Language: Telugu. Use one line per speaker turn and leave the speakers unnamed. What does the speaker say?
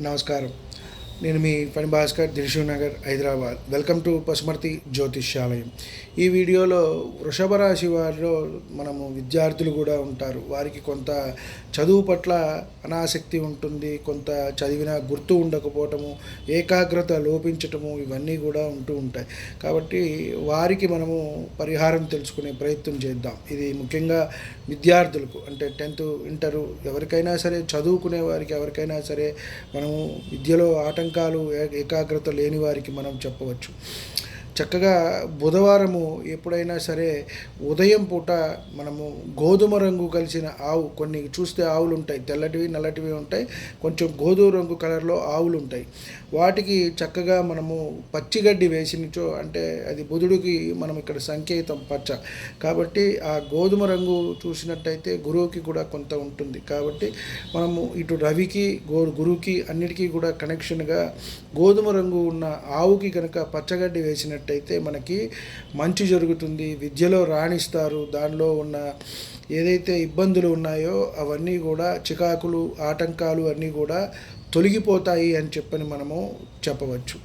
నమస్కారం. నేను మీ పని Bhaskar, Dilsukhnagar, Hyderabad. Welcome to Pasumarthi జ్యోతిష్యాలయం. ఈ వీడియోలో వృషభ రాశి వారిలో మనము విద్యార్థులు కూడా ఉంటారు. వారికి కొంత చదువు పట్ల అనాసక్తి ఉంటుంది, కొంత చదివిన గుర్తు ఉండకపోవటము, ఏకాగ్రత లోపించటము, ఇవన్నీ కూడా ఉంటూ ఉంటాయి. కాబట్టి వారికి మనము పరిహారం తెలుసుకునే ప్రయత్నం చేద్దాం. ఇది ముఖ్యంగా విద్యార్థులకు, అంటే 10th ఇంటరు ఎవరికైనా సరే, చదువుకునే వారికి ఎవరికైనా సరే మనము విద్యలో ఆటంకాలు, ఏకాగ్రత లేని వారికి మనం చెప్పవచ్చు. చక్కగా బుధవారము ఎప్పుడైనా సరే ఉదయం పూట మనము గోధుమ రంగు కలిసిన ఆవు, కొన్ని చూస్తే ఆవులు ఉంటాయి, తెల్లటివి నల్లటివి ఉంటాయి, కొంచెం గోధుమ రంగు కలర్లో ఆవులు ఉంటాయి. వాటికి చక్కగా మనము పచ్చిగడ్డి వేసినచో, అంటే అది బుధుడికి మనం ఇక్కడ సంకేతం పచ్చ కాబట్టి, ఆ గోధుమ రంగు చూసినట్టయితే గురువుకి కూడా కొంత ఉంటుంది. కాబట్టి మనము ఇటు రవికి గురువుకి అన్నిటికీ కూడా కనెక్షన్గా గోధుమ రంగు ఉన్న ఆవుకి కనుక పచ్చగడ్డి వేసినట్టు అయితే మనకి మంచి జరుగుతుంది, విద్యలో రాణిస్తారు. దానిలో ఉన్న ఏదైతే ఇబ్బందులు ఉన్నాయో అవన్నీ కూడా, చికాకులు ఆటంకాలు అన్నీ కూడా తొలగిపోతాయి అని చెప్పని మనము చెప్పవచ్చు.